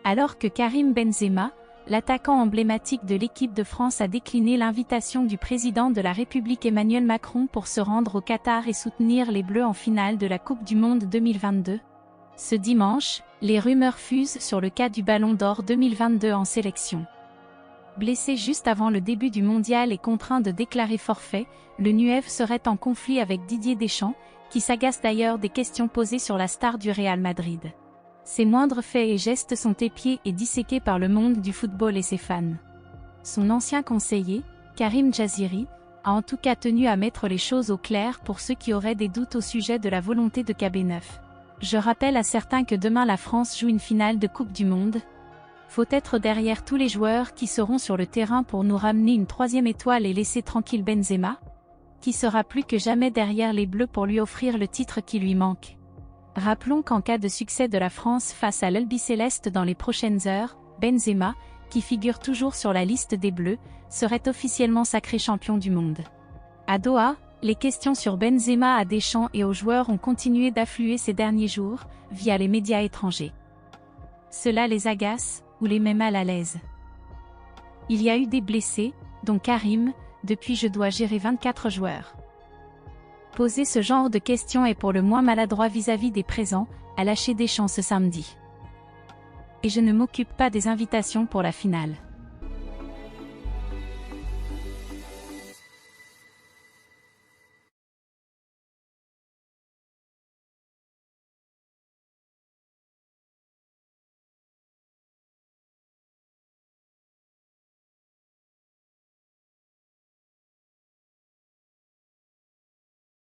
Alors que Karim Benzema, l'attaquant emblématique de l'équipe de France, a décliné l'invitation du président de la République Emmanuel Macron pour se rendre au Qatar et soutenir les Bleus en finale de la Coupe du Monde 2022. Ce dimanche, les rumeurs fusent sur le cas du Ballon d'Or 2022 en sélection. Blessé juste avant le début du mondial et contraint de déclarer forfait, le Nueve serait en conflit avec Didier Deschamps, qui s'agace d'ailleurs des questions posées sur la star du Real Madrid. Ses moindres faits et gestes sont épiés et disséqués par le monde du football et ses fans. Son ancien conseiller, Karim Jaziri, a en tout cas tenu à mettre les choses au clair pour ceux qui auraient des doutes au sujet de la volonté de KB9. Je rappelle à certains que demain la France joue une finale de Coupe du Monde. Faut être derrière tous les joueurs qui seront sur le terrain pour nous ramener une 3e étoile et laisser tranquille Benzema, qui sera plus que jamais derrière les Bleus pour lui offrir le titre qui lui manque. Rappelons qu'en cas de succès de la France face à l'Albiceleste dans les prochaines heures, Benzema, qui figure toujours sur la liste des Bleus, serait officiellement sacré champion du monde. À Doha, les questions sur Benzema à Deschamps et aux joueurs ont continué d'affluer ces derniers jours, via les médias étrangers. Cela les agace, ou les met mal à l'aise. Il y a eu des blessés, dont Karim, depuis je dois gérer 24 joueurs. Poser ce genre de questions est pour le moins maladroit vis-à-vis des présents, a lâché Deschamps ce samedi. Et je ne m'occupe pas des invitations pour la finale.